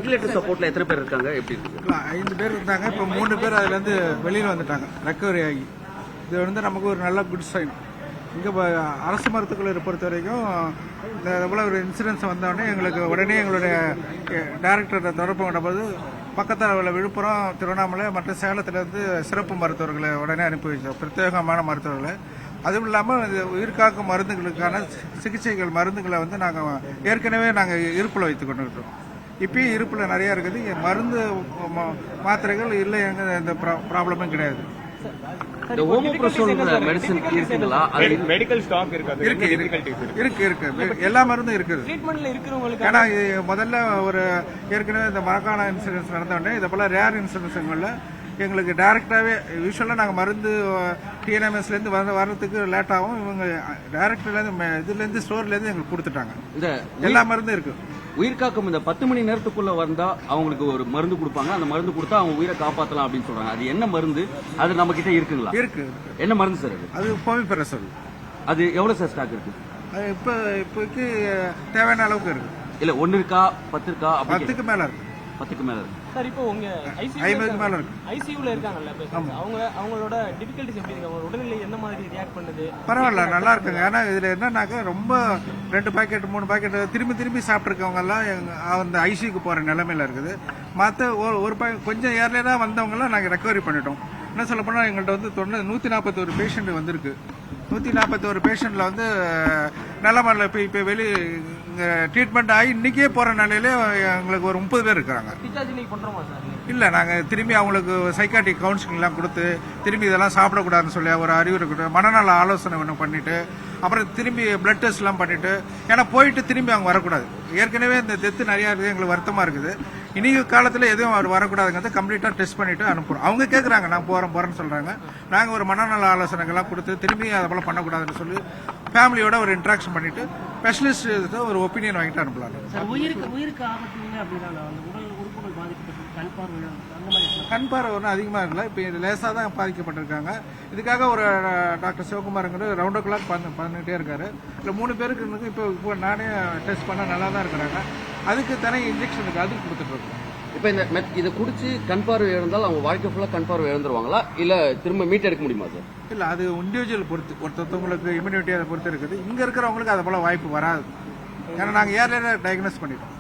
Ventilator சப்போர்ட்ல எத்தனை பேர் இருக்காங்க? எப்படி இருக்கு? 5 பேர் இருந்தாங்க. இப்போ 3 பேர் அதுல இருந்து வெளியில வந்துட்டாங்க, ரெக்கவரி ஆகி. இது வந்து நமக்கு ஒரு நல்ல குட் சைன். இங்க அரசு மருத்துவமனையை பொறுத்த வரைக்கும் இந்த போல ஒரு இன்சூரன்ஸ் வந்தோடனே எங்களுக்கு உடனே எங்களுடைய டைரக்டர் தொடர்பு கொண்டபோது பக்கத்தில் உள்ள விழுப்புரம், திருவண்ணாமலை மற்றும் சேலத்திலிருந்து சிறப்பு மருத்துவர்களை உடனே அனுப்பி வச்சோம், பிரத்யேகமான மருத்துவர்களை. அதுவும் இல்லாமல் உயிர்காக்கும் மருந்துகளுக்கான சிகிச்சைகள் மருந்துகளை வந்து நாங்கள் ஏற்கனவே இருப்பில் வைத்து கொண்டுக்கிட்டோம். இப்பயும் இருப்பில் நிறைய இருக்குது. மருந்து மாத்திரைகள் இல்லை, எந்த ப்ராப்ளமும் கிடையாது. இந்த ஓமோப்ரசோல் மெடிசன் இருக்குங்களா? மெடிக்கல் ஸ்டாக் இருக்கு. எல்லா மருந்தும் இருக்குது. ஏன்னா முதல்ல ஒரு ஏற்கனவே இந்த மரக்கான இன்சூரன்ஸ் நடந்தோடனே இதை போல ரேர் இன்சூரன்ஸுங்களில் எங்களுக்கு டைரக்டாவே யூஸ்வலா நாங்கள் மருந்து டிஎன்எம்எஸ்ல இருந்து வர்றதுக்கு லேட் ஆகும். இவங்க டைரக்ட்ல இருந்து இதுல இருந்து ஸ்டோர்ல இருந்து எங்களுக்கு கொடுத்துட்டாங்க. இந்த எல்லா மருந்தும் இருக்கு. உயிர்காக்கும் இந்த 10 மணி நேரத்துக்குள்ள வந்தா அவங்களுக்கு ஒரு மருந்து கொடுப்பாங்க. அந்த மருந்து கொடுத்தா அவங்க உயிரை காப்பாற்றலாம் அப்படின்னு சொல்றாங்க. அது என்ன மருந்து? அது நம்ம கிட்ட இருக்குங்களா? இருக்கு. என்ன மருந்து சார் அது போமிபெரசோல். அது எவ்வளவு சார் ஸ்டாக் இருக்கு? இப்போக்கு தேவையான அளவுக்கு இருக்கு. இல்ல 1 இருக்கா 10 இருக்கா? 10க்கு மேல இருக்கு. 10க்கு மேல இருக்கு சார். இப்போ உங்க 50க்கு மேல இருக்கு. ஐசியூல இருக்காங்கல்ல, அவங்களோட டிஃபிகல்ட்டிஸ் எப்படி இருக்கு? அவங்க உடல்நிலை என்ன மாதிரி ரியாக்ட் பண்ணுது? பரவாயில்ல, நல்லா இருக்குங்க. ஏன்னா இதுல என்னன்னாக்க ரொம்ப 2 பாக்கெட் 3 பாக்கெட் திரும்பி சாப்பிட்டுருக்கவங்க எல்லாம் அந்த ஐசியூக்கு போற நிலைமையில இருக்குது. மற்ற ஒரு கொஞ்சம் ஏர்லியா வந்தவங்க எல்லாம் நாங்க ரெக்கவரி பண்ணிட்டோம். என்ன சொல்ல போனா எங்கள்கிட்ட வந்து 141 பேஷண்ட் வந்திருக்கு. 141 பேஷண்ட்ல வந்து நிலமல்ல இப்ப வெளி ட்ரீட்மெண்ட் ஆகி இன்னைக்கே போற நிலையில எங்களுக்கு ஒரு 30 பேர் இருக்கிறாங்க. இல்ல, நாங்க திரும்பி அவங்களுக்கு சைக்காட்ரிக் கவுன்சிலிங் எல்லாம் கொடுத்து திரும்பி இதெல்லாம் சாப்பிடக்கூடாதுன்னு சொல்லி ஒரு அறிவுரை கொடுத்து மனநல ஆலோசனை ஒன்று பண்ணிட்டு அப்புறம் திரும்பி பிளட் டெஸ்ட் எல்லாம் பண்ணிட்டு, ஏன்னா போயிட்டு திரும்பி அவங்க வரக்கூடாது. ஏற்கனவே இந்த டெத்து நிறைய இருக்குது, எங்களுக்கு வருத்தமா இருக்குது. இனி காலத்துல எதுவும் அவர் வரக்கூடாதுங்கிறத கம்ப்ளீட்டா டெஸ்ட் பண்ணிட்டு அனுப்புறோம். அவங்க கேட்கறாங்க, நான் போறேன்னு சொல்றாங்க. நாங்க ஒரு மனநல ஆலோசனைகள்லாம் கொடுத்து திரும்பி அதை போல பண்ணக்கூடாதுன்னு சொல்லி ஃபேமிலியோட ஒரு இன்ட்ராக்ஷன் பண்ணிட்டு ஸ்பெஷலிஸ்ட் ஒரு ஒப்பீனியன் வாங்கிட்டு அனுப்பலாம். கண் பார்வை ஒன்றும் அதிகமாக இல்லை. இப்போ லேசாக தான் பாதிக்கப்பட்டிருக்காங்க. இதுக்காக ஒரு டாக்டர் சிவகுமார்ங்கிற ரவுண்ட் ஓ கிளாக் பண்ணிட்டே இருக்காரு. இல்லை 3 பேருக்கு இப்போ நானே டெஸ்ட் பண்ண நல்லா தான் இருக்கிறாங்க. அதுக்கு தனி இன்ஜெக்ஷன் இருக்கு, அதுக்கு கொடுத்துட்டு இருக்கோம். இப்போ இந்த இதை குடிச்சு கண் பார்வை இழந்தால் அவங்க வாழ்க்கை ஃபுல்லாக கண் பார்வை இழந்துருவாங்களா இல்லை திரும்ப மீட் எடுக்க முடியுமா சார்? இல்லை, அது இண்டிவிஜுவல் பொறுத்து, ஒருத்தவங்களுக்கு இம்யூனிட்டி அதை பொறுத்து இருக்குது. இங்கே இருக்கிறவங்களுக்கு அதை போல வாய்ப்பு வராது. ஏன்னா நாங்கள் ஏர்லியாக டயக்னோஸ் பண்ணிட்டோம்.